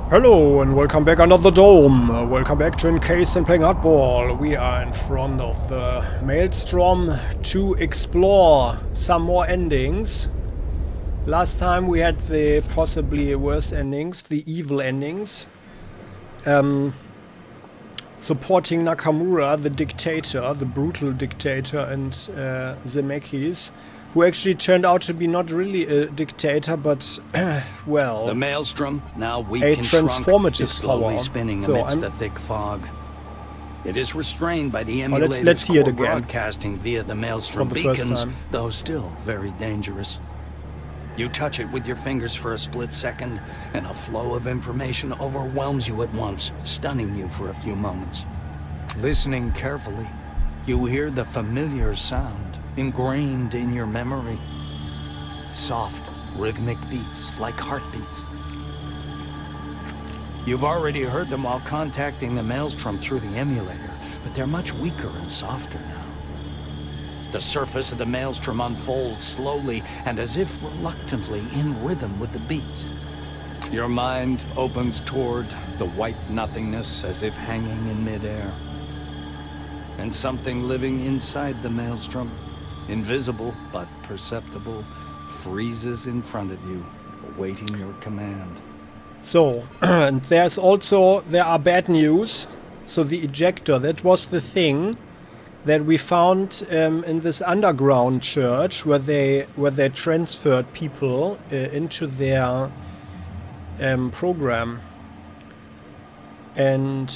Hello and welcome back under the dome. Welcome back to Encased and Playing Hardball. We are in front of the Maelstrom to explore some more endings. Last time we had the possibly worst endings, the evil endings. Supporting Nakamura, the dictator, the brutal dictator, and Zemeckis, who actually turned out to be not really a dictator, but, well... The Maelstrom, now weak a and shrunk, transformative is slowly power. spinning So amidst the thick fog. It is restrained by the let's emulator's hear it core again. broadcasting via the Maelstrom For the first beacons, time. though still very dangerous. You touch it with your fingers for a split second, and a flow of information overwhelms you at once, stunning you for a few moments. Listening carefully, you hear the familiar sound, ingrained in your memory. Soft, rhythmic beats, like heartbeats. You've already heard them while contacting the Maelstrom through the emulator, but they're much weaker and softer now. The surface of the Maelstrom unfolds slowly and as if reluctantly in rhythm with the beats. Your mind opens toward the white nothingness as if hanging in midair. And something living inside the Maelstrom, invisible but perceptible, freezes in front of you, awaiting your command. So, and there are bad news. So the ejector, that was the thing that we found in this underground church where they transferred people into their program. And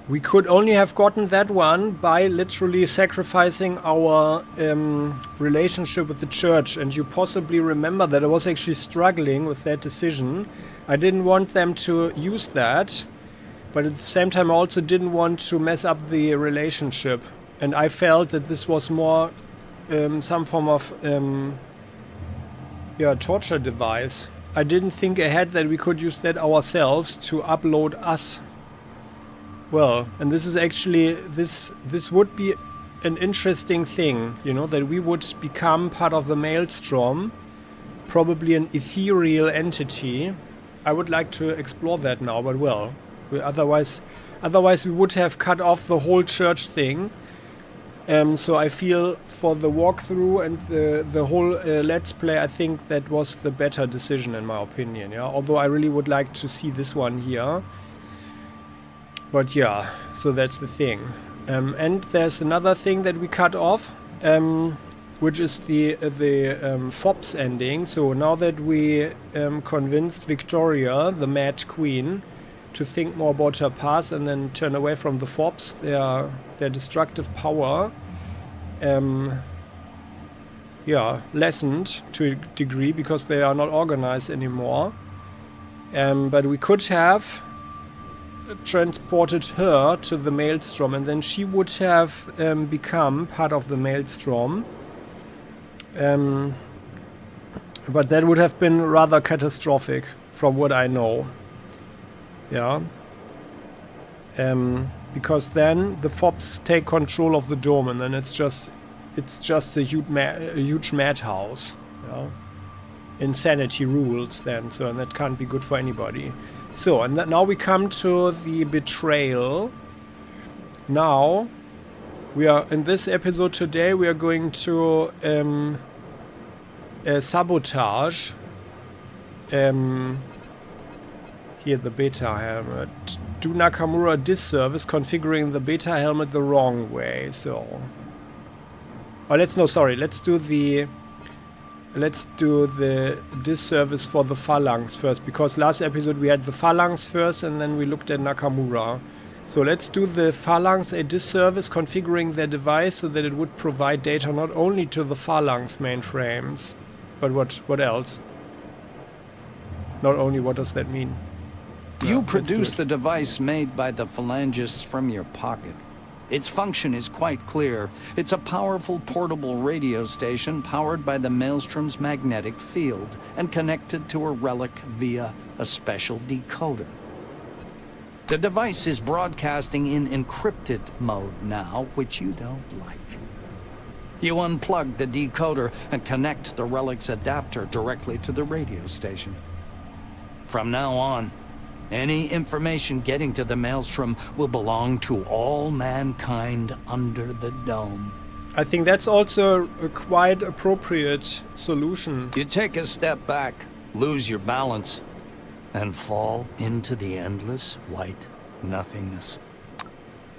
we could only have gotten that one by literally sacrificing our relationship with the church. And you possibly remember that I was actually struggling with that decision. I didn't want them to use that, but at the same time I also didn't want to mess up the relationship. And I felt that this was more some form of torture device. I didn't think ahead that we could use that ourselves to upload us. Well, and this is actually, this would be an interesting thing, you know, that we would become part of the Maelstrom, probably an ethereal entity. I would like to explore that now, but well, otherwise we would have cut off the whole church thing. So I feel for the walkthrough and the whole let's play, I think that was the better decision in my opinion. Yeah, although I really would like to see this one here. But yeah, so that's the thing. And there's another thing that we cut off, which is the FOPS ending. So now that we convinced Victoria, the Mad Queen, to think more about her past and then turn away from the FOPS, their destructive power, lessened to a degree because they are not organized anymore. But we could have transported her to the Maelstrom, and then she would have become part of the Maelstrom. But that would have been rather catastrophic, from what I know. Yeah. Because then the FOPs take control of the dome, and then it's just a huge madhouse. Yeah. Insanity rules then, so and that can't be good for anybody. So, and now we come to the betrayal. Now, we are in this episode today. We are going to sabotage. Here, the beta helmet. Do Nakamura a disservice configuring the beta helmet the wrong way. So, let's do the disservice for the Phalanx first, because last episode we had the Phalanx first and then we looked at Nakamura. So let's do the Phalanx a disservice configuring their device so that it would provide data not only to the Phalanx mainframes, but what else? Not only, what does that mean? You produce the device made by the Phalangists from your pocket. Its function is quite clear. It's a powerful portable radio station powered by the Maelstrom's magnetic field and connected to a relic via a special decoder. The device is broadcasting in encrypted mode now, which you don't like. You unplug the decoder and connect the relic's adapter directly to the radio station. From now on, Any information getting to the Maelstrom will belong to all mankind under the dome. I think that's also a quite appropriate solution. You take a step back, lose your balance, and fall into the endless white nothingness.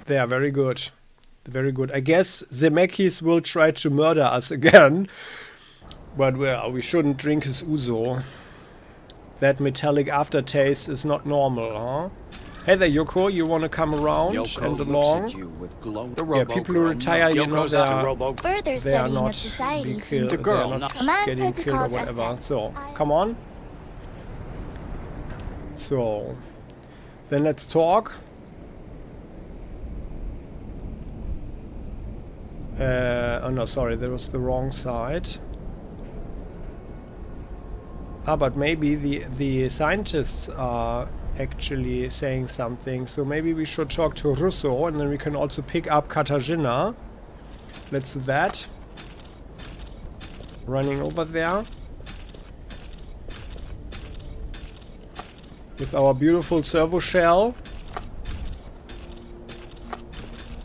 They are very good. Very good. I guess Zemeckis will try to murder us again. But well, we shouldn't drink his ouzo. That metallic aftertaste is not normal, huh? Hey there, Yoko, you want to come around and along? Yeah, people who retire, you know, they are not being killed, they are not getting killed or whatever. So, come on. So, then let's talk. Oh no, sorry, that was the wrong side. Ah, but maybe the scientists are actually saying something, so maybe we should talk to Russo, and then we can also pick up Katarzyna. Let's do that. Running over there. With our beautiful servo shell.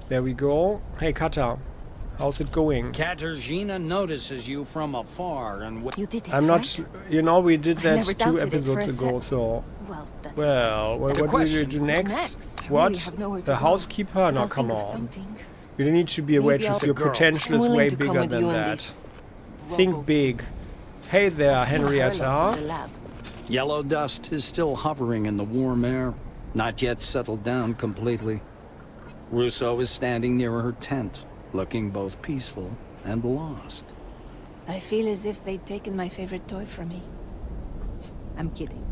There we go. Hey Kata, how's it going? Katarzyna notices you from afar and You did it, I'm not, right? you know, we did that never 2 doubted it episodes for a ago, so... Well, What will you do next? What? The housekeeper? No, come on. You don't need to be a waitress, your potential is way bigger than that. Think big. Hey there, Henrietta. Yellow dust is still hovering in the warm air, not yet settled down completely. Russo is standing near her tent, looking both peaceful and lost. I feel as if they'd taken my favorite toy from me. I'm kidding.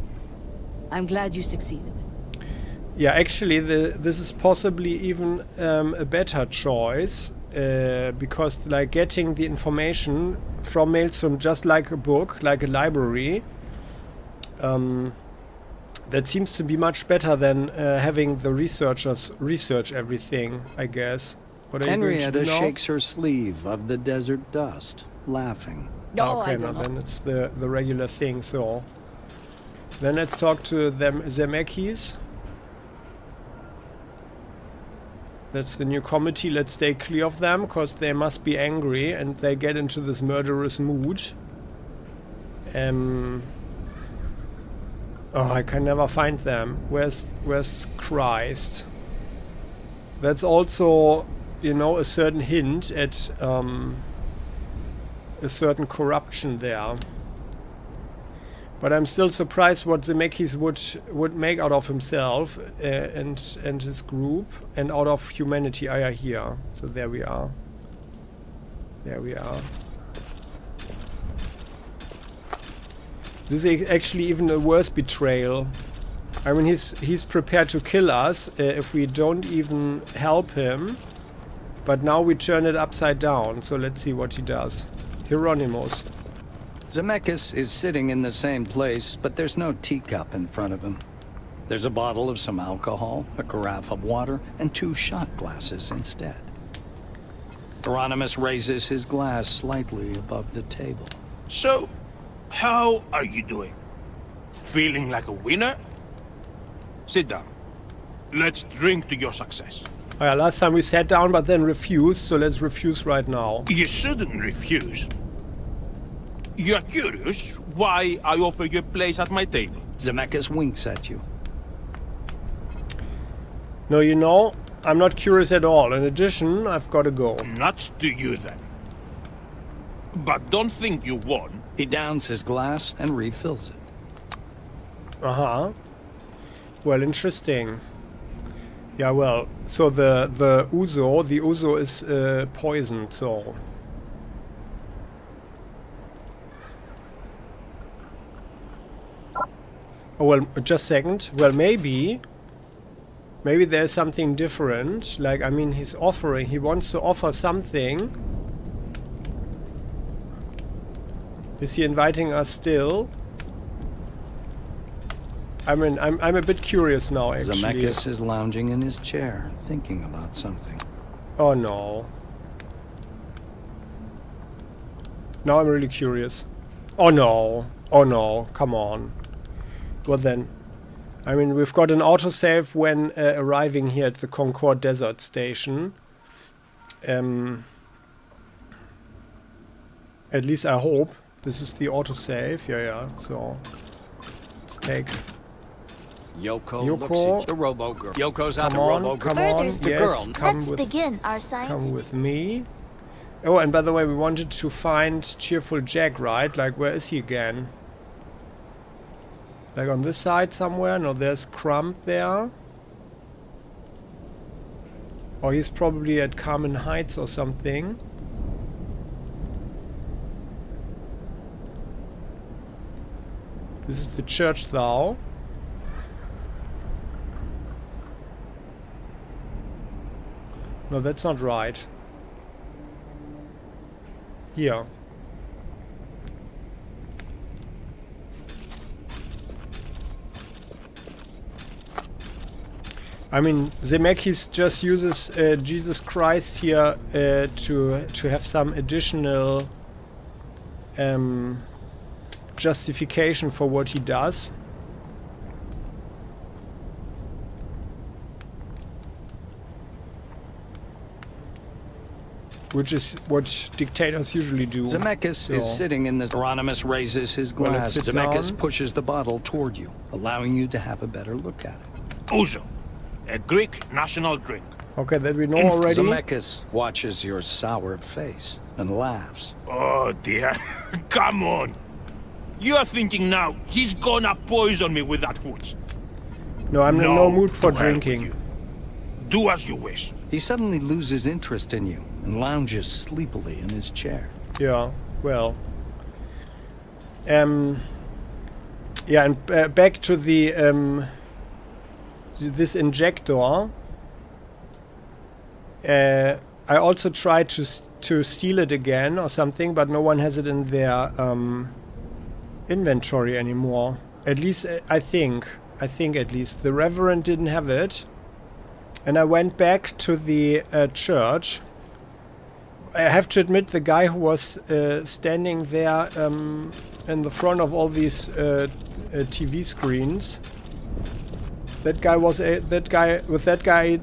I'm glad you succeeded. Yeah, actually, this is possibly even a better choice, because like getting the information from Maelstrom just like a book, like a library, that seems to be much better than having the researchers research everything, I guess. What are Henrietta shakes her sleeve of the desert dust, laughing. No, okay, no, then it's the regular thing, so... Then let's talk to them, Zemeckis. That's the new committee. Let's stay clear of them, because they must be angry and they get into this murderous mood. Oh, I can never find them. Where's Christ? That's also, you know, a certain hint at a certain corruption there. But I'm still surprised what Zemeckis would make out of himself and his group and out of humanity. I are here. So there we are. There we are. This is actually even a worse betrayal. I mean, he's prepared to kill us if we don't even help him. But now we turn it upside down. So let's see what he does. Hieronymus. Zemeckis is sitting in the same place, but there's no teacup in front of him. There's a bottle of some alcohol, a carafe of water, and 2 shot glasses instead. CRONUS raises his glass slightly above the table. So, how are you doing? Feeling like a winner? Sit down. Let's drink to your success. Oh yeah, last time we sat down but then refused, so let's refuse right now. You shouldn't refuse. You're curious why I offer you a place at my table. Zemeckis winks at you. No, you know, I'm not curious at all. In addition, I've got to go. Nuts to you then. But don't think you won. He downs his glass and refills it. Uh-huh. Well, interesting. Yeah, well, so the ouzo is poisoned, so... Oh, well, just a second. Well, maybe there's something different. Like, I mean, he wants to offer something. Is he inviting us still? I mean, I'm a bit curious now, actually. Zemeckis is lounging in his chair, thinking about something. Oh, no. Now I'm really curious. Oh, no. Oh, no. Come on. Well then, I mean, we've got an autosave when arriving here at the Concord Desert Station. At least I hope. This is the autosave. Yeah. So let's take Yoko. Yoko. Looks the Robo Girl. Yoko's out Come the on, Robo Girl. come on. Furthers the Yes, girl. come Let's with, begin our scientific. come with me. Oh, and by the way, we wanted to find Cheerful Jack, right? Like, where is he again? Like on this side somewhere? No, there's Crump there. Or he's probably at Carmen Heights or something. This is the church, though. No, that's not right. Here. I mean, Zemeckis just uses Jesus Christ here to have some additional justification for what he does. Which is what dictators usually do. Zemeckis is sitting in the... CRONUS raises his Well, let's glass. sit Zemeckis down. pushes the bottle toward you, allowing you to have a better look at it. Ouzo, a Greek national drink. Okay, that we know already. Zemeckis watches your sour face and laughs. Oh dear, come on. You're thinking now he's gonna poison me with that hooch. No, I'm in no mood for to hell with drinking. you. Do as you wish. He suddenly loses interest in you and lounges sleepily in his chair. Yeah, well. Yeah, and back to the this injector. I also tried to steal it again or something, but no one has it in their inventory anymore. At least I think at least the Reverend didn't have it. And I went back to the church. I have to admit, the guy who was standing there in the front of all these TV screens, that guy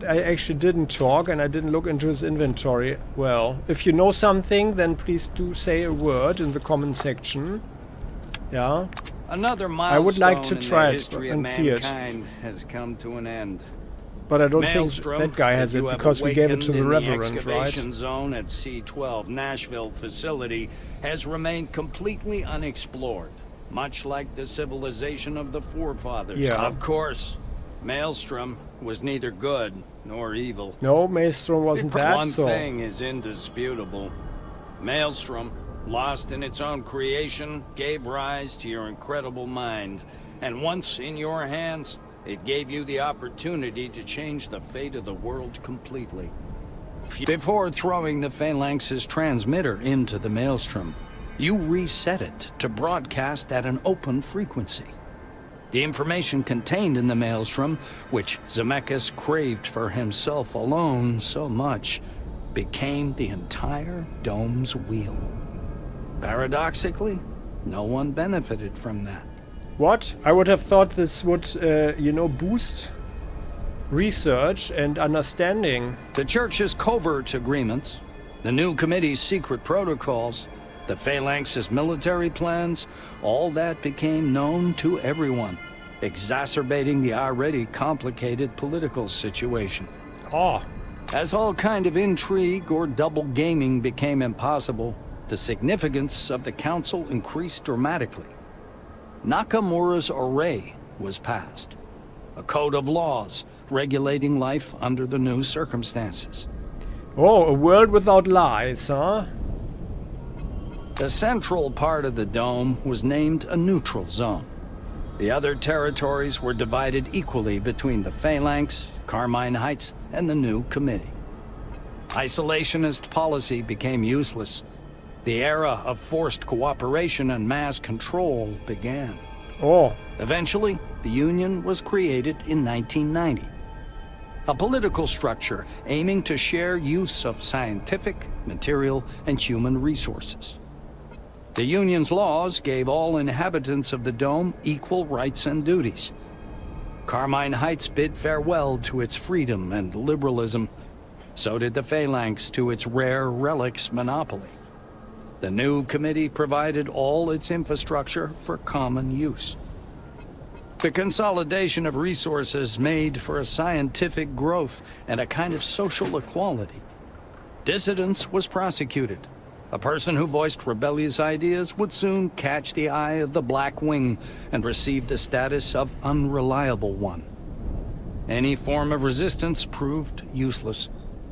I actually didn't talk, and I didn't look into his inventory. Well, if you know something, then please do say a word in the comment section. Yeah. Another milestone I would like to in try the it history of and see it. mankind has come to an end. But I don't Maelstrom, think that guy has you it have because we gave it to the awakened in Reverend, the excavation right? zone at C-12 Nashville facility has remained completely unexplored, much like the civilization of the forefathers. Yeah. Of course, Maelstrom was neither good nor evil. No, Maelstrom wasn't that, One so... thing is indisputable. Maelstrom, lost in its own creation, gave rise to your incredible mind. And once in your hands, it gave you the opportunity to change the fate of the world completely. Before throwing the Phalanx's transmitter into the Maelstrom, you reset it to broadcast at an open frequency. The information contained in the Maelstrom, which Zemeckis craved for himself alone so much, became the entire dome's wheel. Paradoxically, no one benefited from that. What? I would have thought this would, boost research and understanding. The Church's covert agreements, the new committee's secret protocols, the Phalanx's military plans, all that became known to everyone, exacerbating the already complicated political situation. Oh, As all kind of intrigue or double gaming became impossible, the significance of the Council increased dramatically. Nakamura's array was passed, a code of laws regulating life under the new circumstances. oh, a world without lies, huh? The central part of the dome was named a neutral zone. The other territories were divided equally between the Phalanx, Carmine Heights, and the new committee. Isolationist policy became useless. The era of forced cooperation and mass control began. Oh, Eventually, the Union was created in 1990. A political structure aiming to share use of scientific, material, and human resources. The Union's laws gave all inhabitants of the dome equal rights and duties. Carmine Heights bid farewell to its freedom and liberalism. So did the Phalanx to its rare relics monopoly. The new committee provided all its infrastructure for common use. The consolidation of resources made for a scientific growth and a kind of social equality. Dissidence was prosecuted. A person who voiced rebellious ideas would soon catch the eye of the Black Wing and receive the status of unreliable one. Any form of resistance proved useless,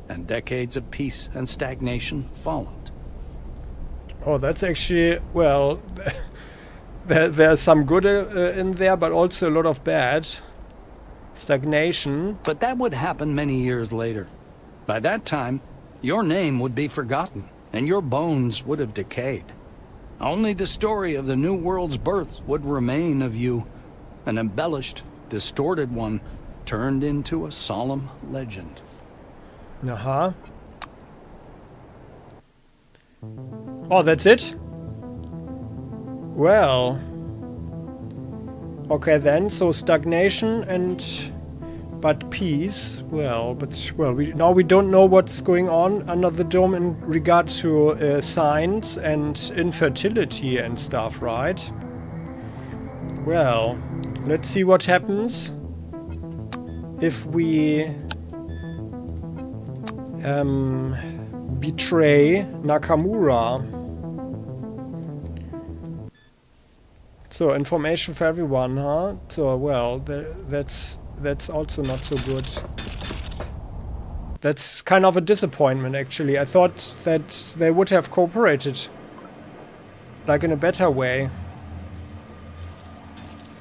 and decades of peace and stagnation followed. Oh, that's actually, well, there's some good in there, but also a lot of bad. Stagnation. But that would happen many years later. By that time, your name would be forgotten, and your bones would have decayed. Only the story of the New World's birth would remain of you, an embellished, distorted one, turned into a solemn legend. Uh-huh. Oh, that's it? Well. Okay then, so stagnation and... but peace. Well, now we don't know what's going on under the dome in regard to signs and infertility and stuff, right? Well, let's see what happens if we betray Nakamura. So, information for everyone, huh? So, well, that's also not so good. That's kind of a disappointment, actually. I thought that they would have cooperated, like in a better way.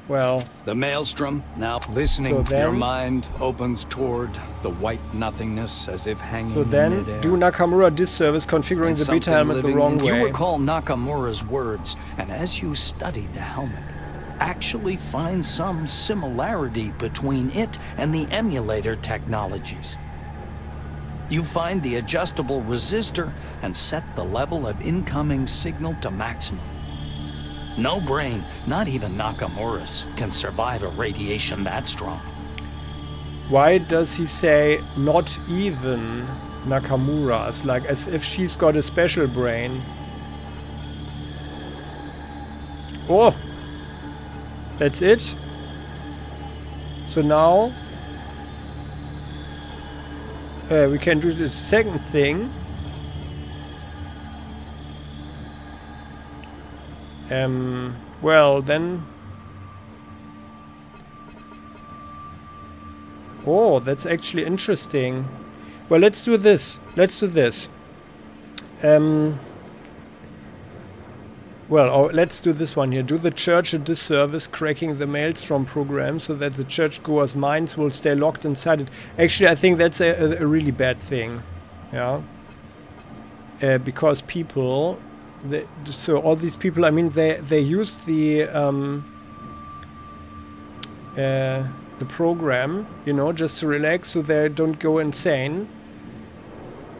Well, the maelstrom, now listening, so then, your mind opens toward the white nothingness as if hanging so then, in midair. do Nakamura a disservice configuring the beta helmet the wrong way. You recall Nakamura's words, and as you study the helmet, actually find some similarity between it and the emulator technologies. You find the adjustable resistor and set the level of incoming signal to maximum. No brain, not even Nakamura's, can survive a radiation that strong. Why does he say not even Nakamura's? Like as if she's got a special brain. Oh! That's it? So now... we can do the second thing. Well, then... Oh, that's actually interesting. Well, let's do this. Let's do this. Let's do this one here. Do the church a disservice cracking the Maelstrom program so that the churchgoers' minds will stay locked inside it. Actually, I think that's a really bad thing. Yeah. Because people... so all these people, I mean, they use the program, you know, just to relax so they don't go insane.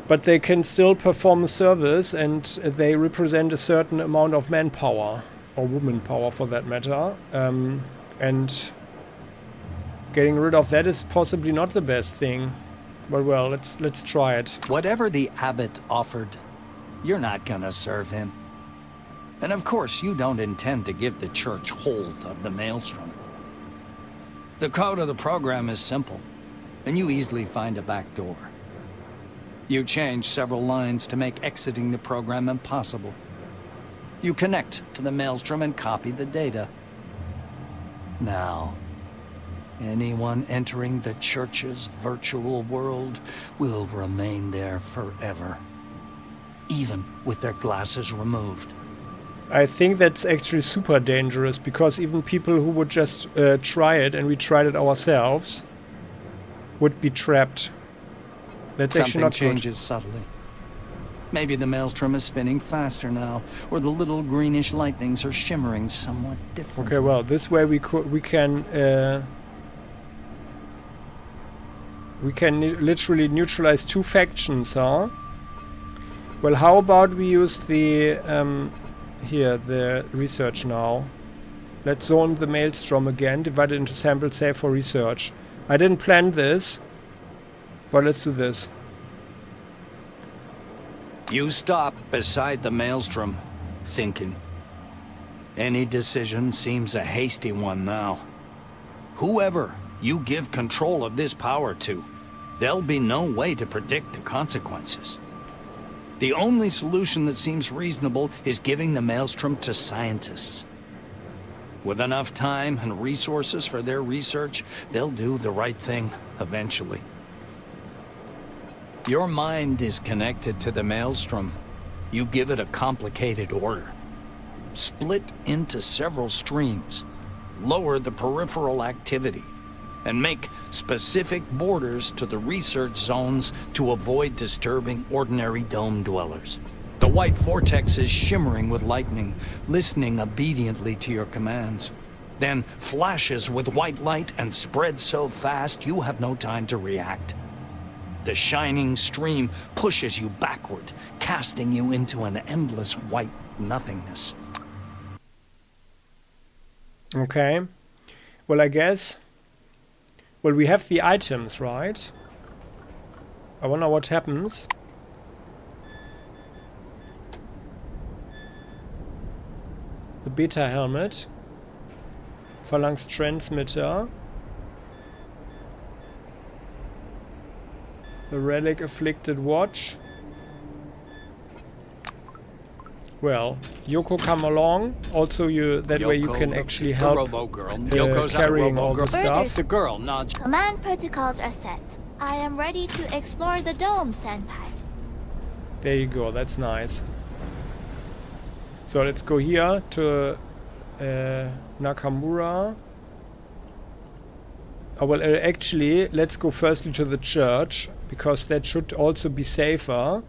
But they can still perform a service, and they represent a certain amount of manpower, or woman power for that matter. And getting rid of that is possibly not the best thing. But well, let's try it. Whatever the abbot offered, you're not gonna serve him. And of course, you don't intend to give the church hold of the Maelstrom. The code of the program is simple, and you easily find a back door. You change several lines to make exiting the program impossible. You connect to the Maelstrom and copy the data. Now, anyone entering the church's virtual world will remain there forever, even with their glasses removed. I think that's actually super dangerous, because even people who would just try it, and we tried it ourselves, would be trapped. That's actually not good. Something changes subtly. Maybe the Maelstrom is spinning faster now, or the little greenish lightnings are shimmering somewhat differently. Okay, well, this way we can literally neutralize two factions, huh? Well, how about we use the the research now? Let's zone the maelstrom again, divide it into samples, save for research. I didn't plan this, but let's do this. You stop beside the maelstrom, thinking. Any decision seems a hasty one now. Whoever you give control of this power to, there'll be no way to predict the consequences. The only solution that seems reasonable is giving the maelstrom to scientists. With enough time and resources for their research, they'll do the right thing eventually. Your mind is connected to the maelstrom. You give it a complicated order. Split into several streams, lower the peripheral activity, and make specific borders to the research zones to avoid disturbing ordinary dome dwellers. The white vortex is shimmering with lightning, listening obediently to your commands. Then flashes with white light and spreads so fast you have no time to react. The shining stream pushes you backward, casting you into an endless white nothingness. Okay. Well, I guess... Well, we have the items, right? I wonder what happens. The beta helmet. Phalanx transmitter. The relic afflicted watch. Well, Yoko, come along. Also, that way you can actually help carrying all the stuff. The girl nods. Command protocols are set. I am ready to explore the dome, Senpai. There you go, that's nice. So let's go here to Nakamura. Oh, well, actually, let's go firstly to the church, because that should also be safer.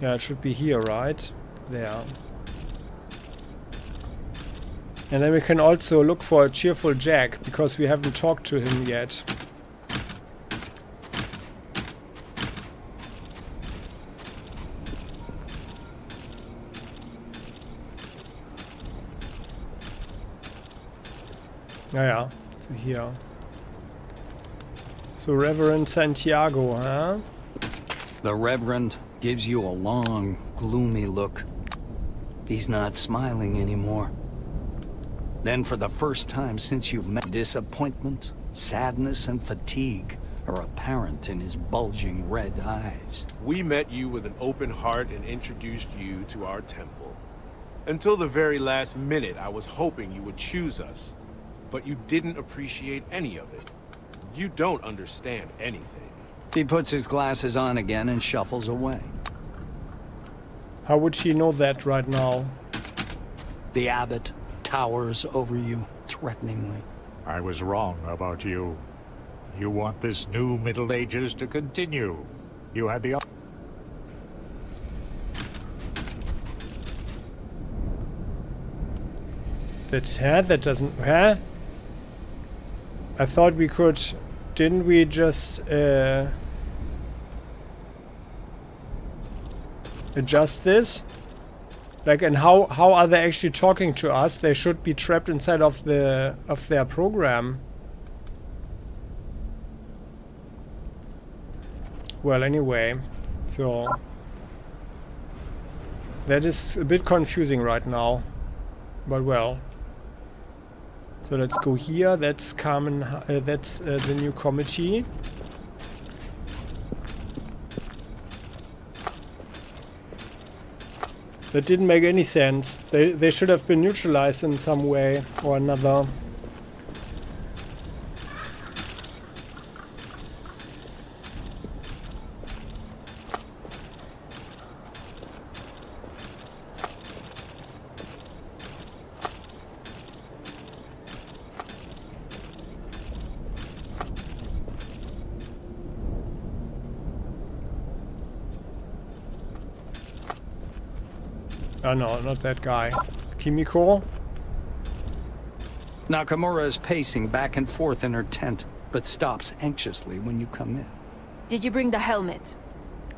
Yeah, it should be here, right? There. And then we can also look for a cheerful Jack, because we haven't talked to him yet. Naja, so here. So Reverend Santiago, huh? The Reverend gives you a long, gloomy look. He's not smiling anymore. Then for the first time since you've met, disappointment, sadness, and fatigue are apparent in his bulging red eyes. We met you with an open heart and introduced you to our temple. Until the very last minute, I was hoping you would choose us. But you didn't appreciate any of it. You don't understand anything. He puts his glasses on again and shuffles away. How would she know that right now? The abbot towers over you threateningly. I was wrong about you. You want this new Middle Ages to continue. You had the... That doesn't... Huh? I thought we could... Didn't we just... adjust this? Like, and how are they actually talking to us? They should be trapped inside of their program. Well, anyway, so that is a bit confusing right now, but well. So let's go here. That's Carmen. That's the new committee. That didn't make any sense. They should have been neutralized in some way or another. Oh no, not that guy. Kimiko? Nakamura is pacing back and forth in her tent, but stops anxiously when you come in. Did you bring the helmet?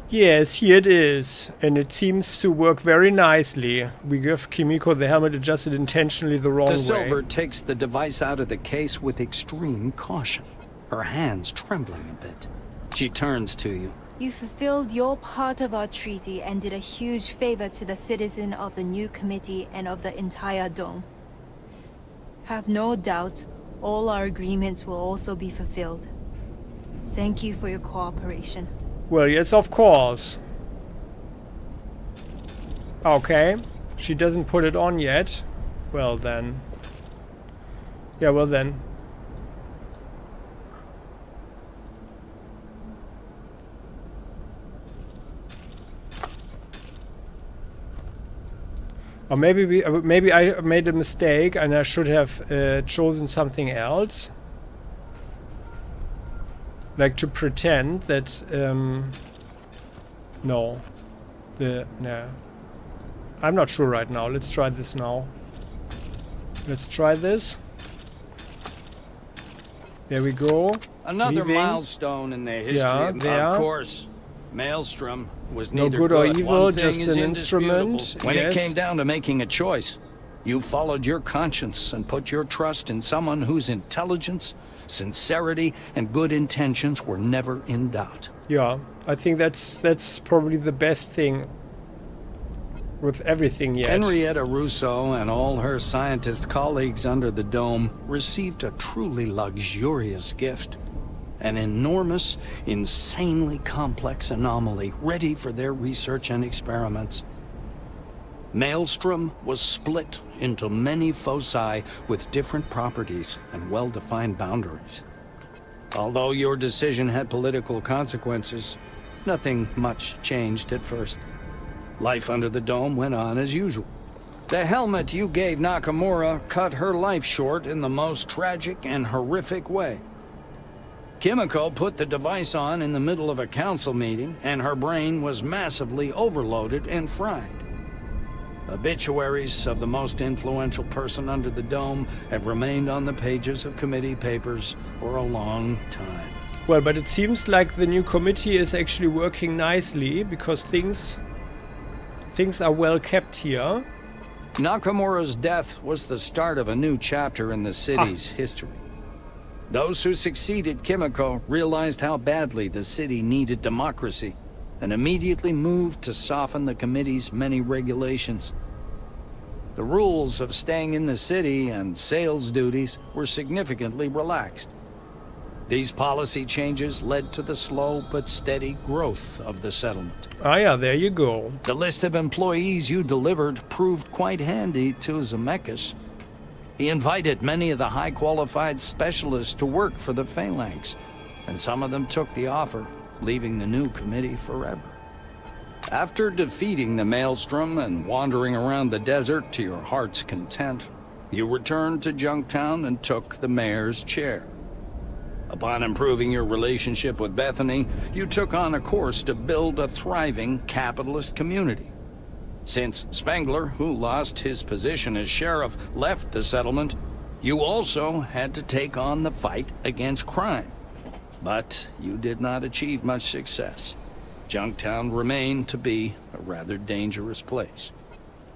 Yes, here it is. And it seems to work very nicely. We give Kimiko the helmet adjusted intentionally the wrong way. The Silver takes the device out of the case with extreme caution, her hands trembling a bit. She turns to you. You fulfilled your part of our treaty and did a huge favor to the citizen of the new committee and of the entire dome. Have no doubt, all our agreements will also be fulfilled. Thank you for your cooperation. Well, yes, of course. Okay. She doesn't put it on yet. Well, then. Yeah, well, then. Or maybe I made a mistake and I should have chosen something else. Like to pretend that no. I'm not sure right now. Let's try this now. Let's try this. There we go. Another Leaving. milestone in the history of course. Maelstrom was No neither good or One evil, thing just is an indisputable. instrument. When Yes. it came down to making a choice, you followed your conscience and put your trust in someone whose intelligence, sincerity, and good intentions were never in doubt. Yeah, I think that's probably the best thing with everything yet. Henrietta Russo and all her scientist colleagues under the dome received a truly luxurious gift. An enormous, insanely complex anomaly ready for their research and experiments. Maelstrom was split into many foci with different properties and well-defined boundaries. Although your decision had political consequences, nothing much changed at first. Life under the dome went on as usual. The helmet you gave Nakamura cut her life short in the most tragic and horrific way. Kimiko put the device on in the middle of a council meeting, and her brain was massively overloaded and fried. Obituaries of the most influential person under the dome have remained on the pages of committee papers for a long time. Well, but it seems like the new committee is actually working nicely because things are well kept here. Nakamura's death was the start of a new chapter in the city's history. Those who succeeded Kimiko realized how badly the city needed democracy and immediately moved to soften the committee's many regulations. The rules of staying in the city and sales duties were significantly relaxed. These policy changes led to the slow but steady growth of the settlement. Ah yeah, there you go. The list of employees you delivered proved quite handy to Zemeckis. He invited many of the high-qualified specialists to work for the Phalanx, and some of them took the offer, leaving the new committee forever. After defeating the Maelstrom and wandering around the desert to your heart's content, you returned to Junktown and took the mayor's chair. Upon improving your relationship with Bethany, you took on a course to build a thriving capitalist community. Since Spengler, who lost his position as sheriff, left the settlement, you also had to take on the fight against crime. But you did not achieve much success. Junktown remained to be a rather dangerous place.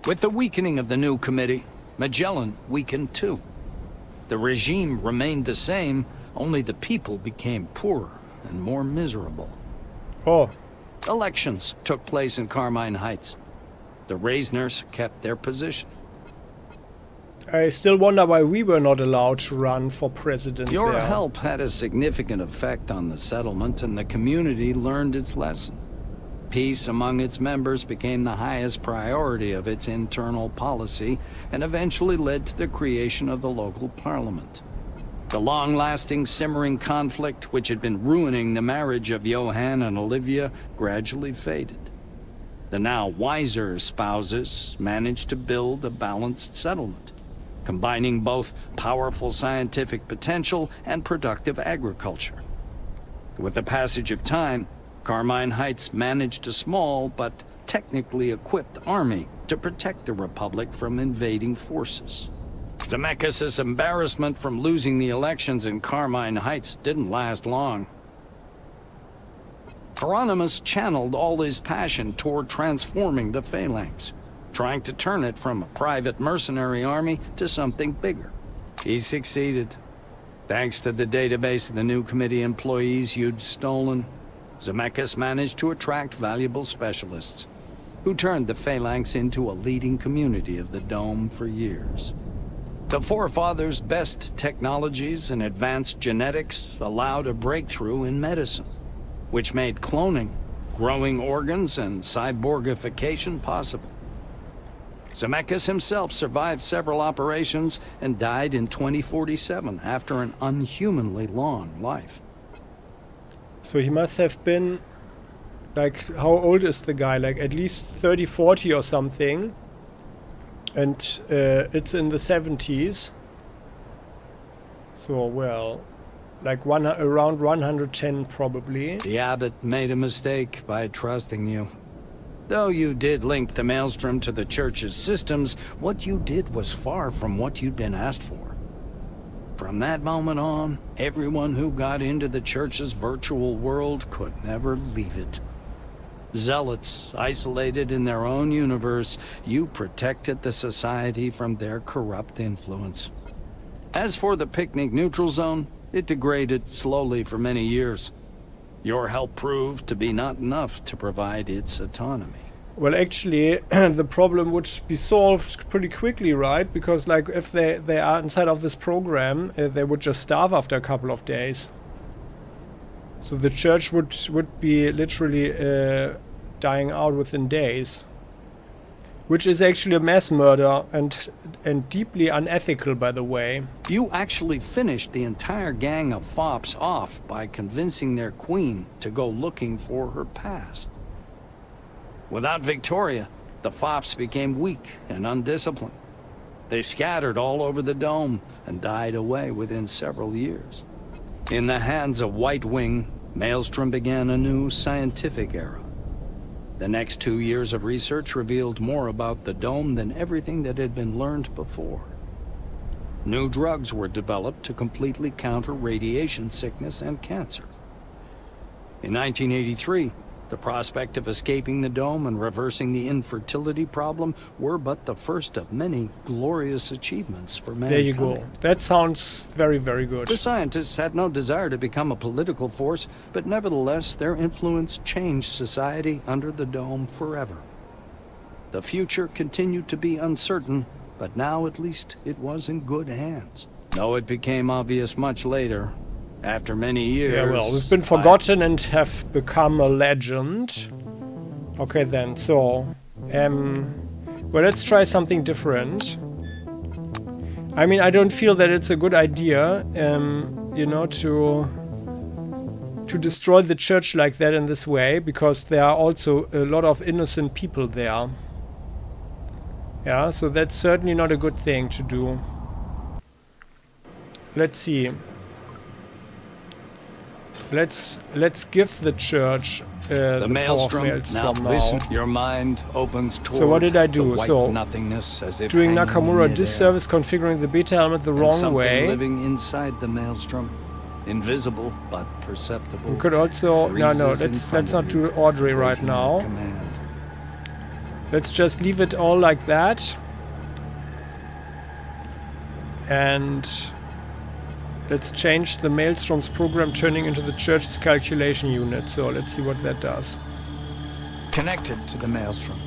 With the weakening of the new committee, Magellan weakened too. The regime remained the same, only the people became poorer and more miserable. Oh, Elections took place in Carmine Heights. The Reisners kept their position. I still wonder why we were not allowed to run for president Your there. help had a significant effect on the settlement, and the community learned its lesson. Peace among its members became the highest priority of its internal policy, and eventually led to the creation of the local parliament. The long-lasting, simmering conflict which had been ruining the marriage of Johann and Olivia gradually faded. The now wiser spouses managed to build a balanced settlement, combining both powerful scientific potential and productive agriculture. With the passage of time, Carmine Heights managed a small but technically equipped army to protect the Republic from invading forces. Zemeckis' embarrassment from losing the elections in Carmine Heights didn't last long. CRONUS channeled all his passion toward transforming the Phalanx, trying to turn it from a private mercenary army to something bigger. He succeeded. Thanks to the database of the new committee employees you'd stolen, Zemeckis managed to attract valuable specialists, who turned the Phalanx into a leading community of the Dome for years. The Forefathers' best technologies and advanced genetics allowed a breakthrough in medicine, which made cloning, growing organs, and cyborgification possible. Zemeckis himself survived several operations and died in 2047 after an unhumanly long life. So he must have been, like, how old is the guy? Like at least 30, 40 or something. And it's in the 70s. So, well, like around 110 probably. The abbot made a mistake by trusting you. Though you did link the Maelstrom to the Church's systems, what you did was far from what you'd been asked for. From that moment on, everyone who got into the Church's virtual world could never leave it. Zealots, isolated in their own universe, you protected the society from their corrupt influence. As for the picnic neutral zone, it degraded slowly for many years. Your help proved to be not enough to provide its autonomy. Well, actually, the problem would be solved pretty quickly, right? Because, like, if they are inside of this program, they would just starve after a couple of days. So the Church would be literally dying out within days. Which is actually a mass murder and deeply unethical, by the way. You actually finished the entire gang of fops off by convincing their queen to go looking for her past. Without Victoria, the fops became weak and undisciplined. They scattered all over the Dome and died away within several years. In the hands of White Wing, Maelstrom began a new scientific era. The next 2 years of research revealed more about the Dome than everything that had been learned before. New drugs were developed to completely counter radiation sickness and cancer. In 1983, the prospect of escaping the Dome and reversing the infertility problem were but the first of many glorious achievements for mankind. There you go. That sounds very, very good. The scientists had no desire to become a political force, but nevertheless, their influence changed society under the Dome forever. The future continued to be uncertain, but now at least it was in good hands. Though it became obvious much later, after many years... Yeah, well, we've been forgotten and have become a legend. Okay then, so... well, let's try something different. I mean, I don't feel that it's a good idea, you know, to destroy the Church like that in this way, because there are also a lot of innocent people there. Yeah, so that's certainly not a good thing to do. Let's see. Let's give the Church the Maelstrom. Now listen, your mind opens toward so what did I do? the white So nothingness, as if doing hanging Nakamura in disservice, configuring the beta helmet the wrong something way. living inside the Maelstrom, invisible but perceptible. We could also no, freezes let's not do Audrey right waiting now. command. Let's just leave it all like that. And let's change the Maelstrom's program turning into the Church's calculation unit. So let's see what that does. Connected to the Maelstrom,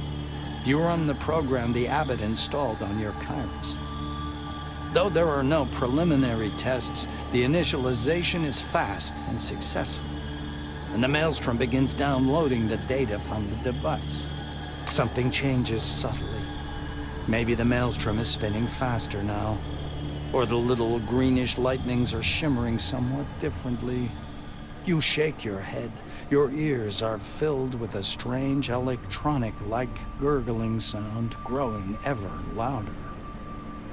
you run the program the Abbot installed on your Kairos. Though there are no preliminary tests, the initialization is fast and successful, and the Maelstrom begins downloading the data from the device. Something changes subtly. Maybe the Maelstrom is spinning faster now, or the little greenish lightnings are shimmering somewhat differently. You shake your head. Your ears are filled with a strange electronic-like gurgling sound growing ever louder.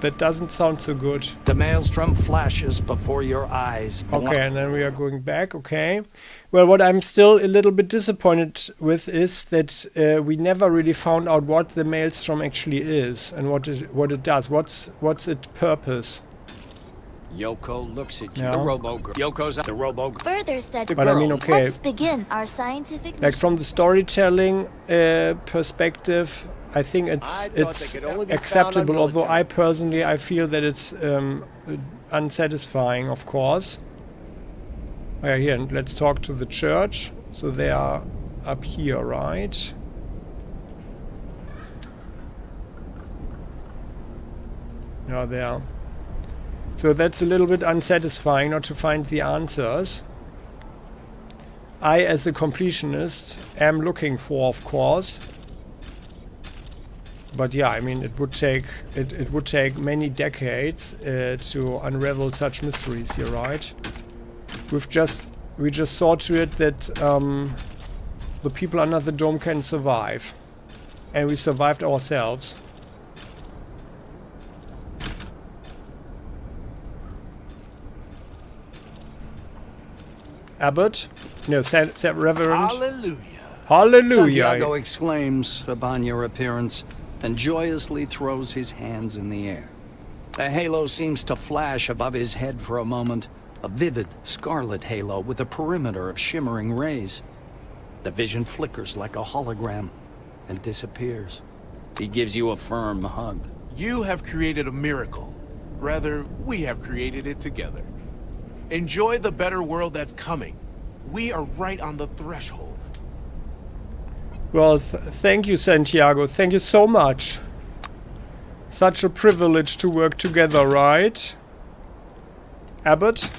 That doesn't sound so good. The maelstrom flashes before your eyes. Okay, and then we are going back. Okay. Well, what I'm still a little bit disappointed with is that we never really found out what the maelstrom actually is and what it does. What's its purpose? Yoko looks at you. Yeah. The Yoko's the robo. Further study. But I mean, okay. Let's begin our scientific Like from the storytelling perspective, I think it's acceptable. Although I feel that it's unsatisfying, of course. Here, and let's talk to the church. So they are up here, right? Yeah, they are. So that's a little bit unsatisfying not to find the answers. I, as a completionist, am looking for, of course. But yeah, I mean, it would take many decades to unravel such mysteries here, right? We just saw to it that the people under the dome can survive, and we survived ourselves. Abbot? No, Reverend. Hallelujah. Hallelujah. Santiago exclaims upon your appearance and joyously throws his hands in the air. A halo seems to flash above his head for a moment, a vivid scarlet halo with a perimeter of shimmering rays. The vision flickers like a hologram and disappears. He gives you a firm hug. You have created a miracle. Rather, we have created it together. Enjoy the better world that's coming. We are right on the threshold. Well, thank you, Santiago. Thank you so much. Such a privilege to work together, right? Abbot?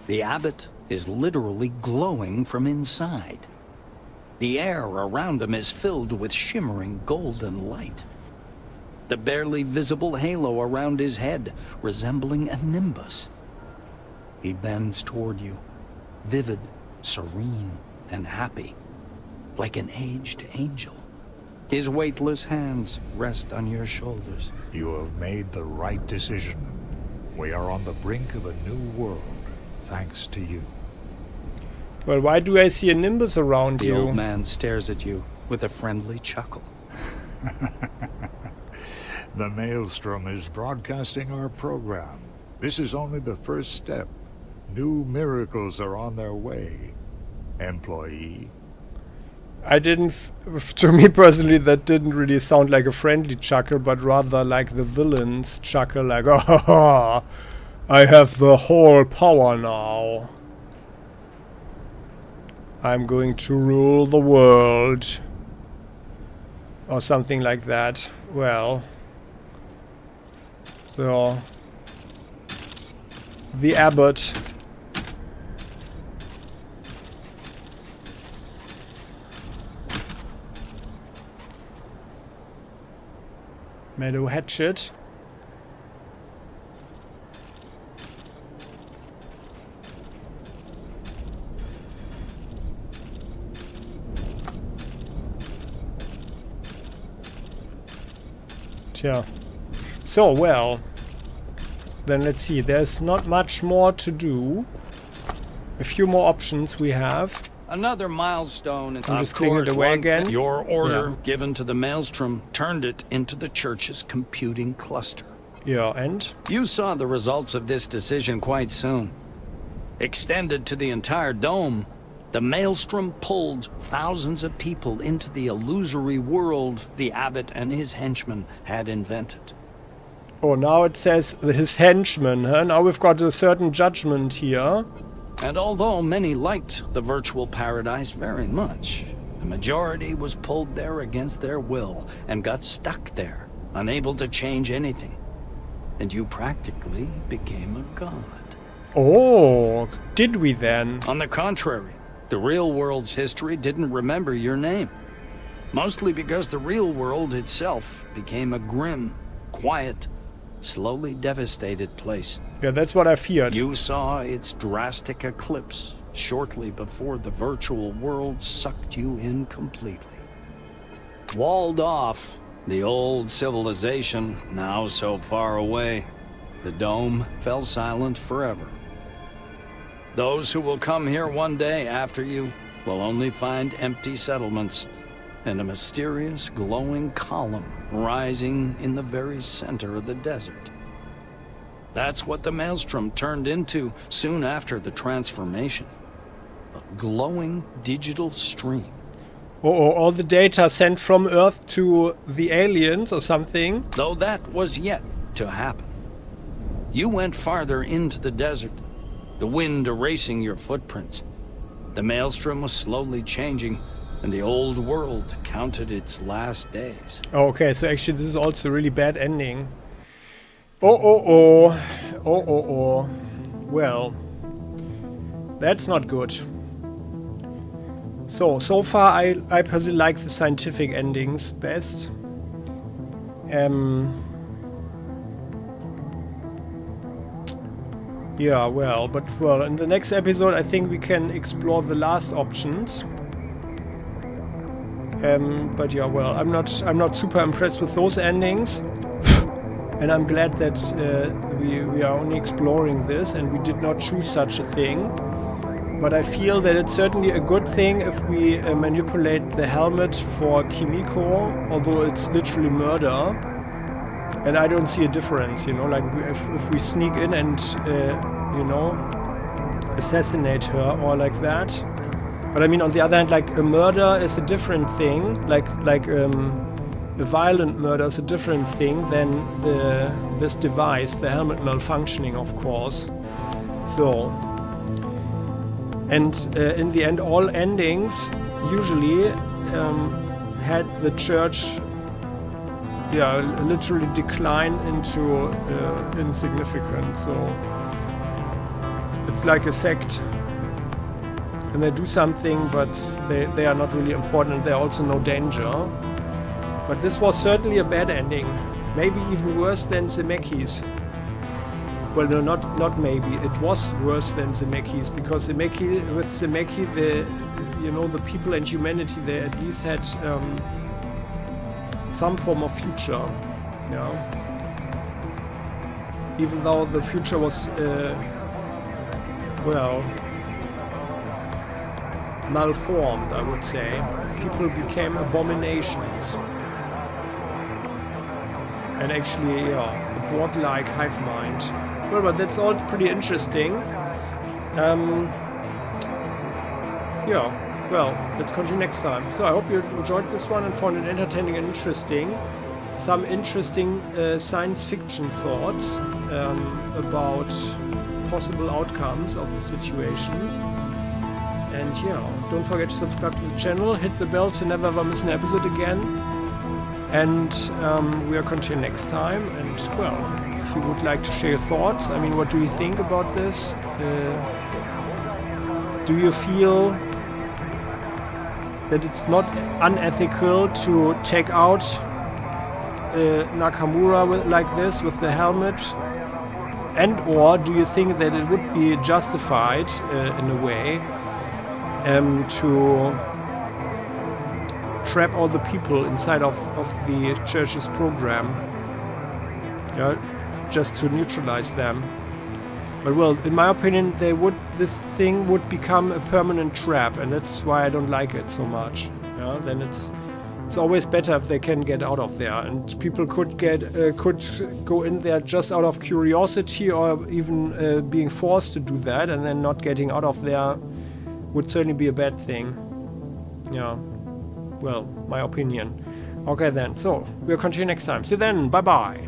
The abbot is literally glowing from inside. The air around him is filled with shimmering golden light. The barely visible halo around his head resembling a nimbus. He bends toward you, vivid, serene, and happy, like an aged angel. His weightless hands rest on your shoulders. You have made the right decision. We are on the brink of a new world, thanks to you. Well, why do I see a nimbus around The you? old man stares at you with a friendly chuckle. The Maelstrom is broadcasting our program. This is only the first step. New miracles are on their way, employee. I didn't... To me personally, that didn't really sound like a friendly chuckle, but rather like the villain's chuckle, like, oh, I have the whole power now. I'm going to rule the world. Or something like that. Well... So... The abbot... Meadow hatchet. Tja. So, well. Then let's see. There's not much more to do. A few more options we have. Another milestone. I'm just clearing it away again. Your order given to the Maelstrom turned it into the church's computing cluster. Yeah, and? You saw the results of this decision quite soon. Extended to the entire dome, the Maelstrom pulled thousands of people into the illusory world the abbot and his henchmen had invented. Oh, now it says his henchmen, huh? Now we've got a certain judgment here. And although many liked the virtual paradise very much, the majority was pulled there against their will and got stuck there, unable to change anything. And you practically became a god. Oh, did we then? On the contrary, the real world's history didn't remember your name. Mostly because the real world itself became a grim, quiet, slowly devastated place. Yeah, that's what I feared. You saw its drastic eclipse shortly before the virtual world sucked you in completely. Walled off, The old civilization, now so far away. The dome fell silent forever. Those who will come here one day after you will only find empty settlements and a mysterious glowing column rising in the very center of the desert. That's what the Maelstrom turned into soon after the transformation. A glowing digital stream. Oh, all the data sent from Earth to the aliens or something. Though that was yet to happen. You went farther into the desert, the wind erasing your footprints. The Maelstrom was slowly changing, and the old world counted its last days. Okay, so actually this is also a really bad ending. Oh. Well, that's not good. So far I personally like the scientific endings best. Yeah, well, in the next episode I think we can explore the last options. But yeah, well, I'm not super impressed with those endings. And I'm glad that we are only exploring this and we did not choose such a thing. But I feel that it's certainly a good thing if we manipulate the helmet for Kimiko, although it's literally murder. And I don't see a difference, you know, like if we sneak in and, you know, assassinate her or like that. But I mean, on the other hand, like a murder is a different thing, like a violent murder is a different thing than this device, the helmet malfunctioning, of course. So, and in the end, all endings usually had the church, yeah, literally decline into insignificance. So it's like a sect. And they do something, but they are not really important, and they're also no danger. But this was certainly a bad ending. Maybe even worse than Zemeckis. Well, no, not maybe. It was worse than Zemeckis, because with Zemecki, the people and humanity, they at least had some form of future. Yeah. Even though the future was, malformed, I would say. People became abominations. And actually, yeah, a broad-like hive mind. Well, but that's all pretty interesting. Yeah, well, let's continue next time. So I hope you enjoyed this one and found it entertaining and interesting. Some interesting science fiction thoughts about possible outcomes of the situation. And yeah, don't forget to subscribe to the channel, hit the bell to never ever miss an episode again. And we are continuing next time. And well, if you would like to share your thoughts, I mean, what do you think about this? Do you feel that it's not unethical to take out Nakamura like this with the helmet? And or do you think that it would be justified in a way to trap all the people inside of the church's program, yeah, just to neutralize them? But well, in my opinion, this thing would become a permanent trap, and that's why I don't like it so much. Yeah, then it's always better if they can get out of there, and people could go in there just out of curiosity, or even being forced to do that, and then not getting out of there would certainly be a bad thing. Yeah. Well, my opinion. Okay then, so we'll continue next time. See you then, bye bye.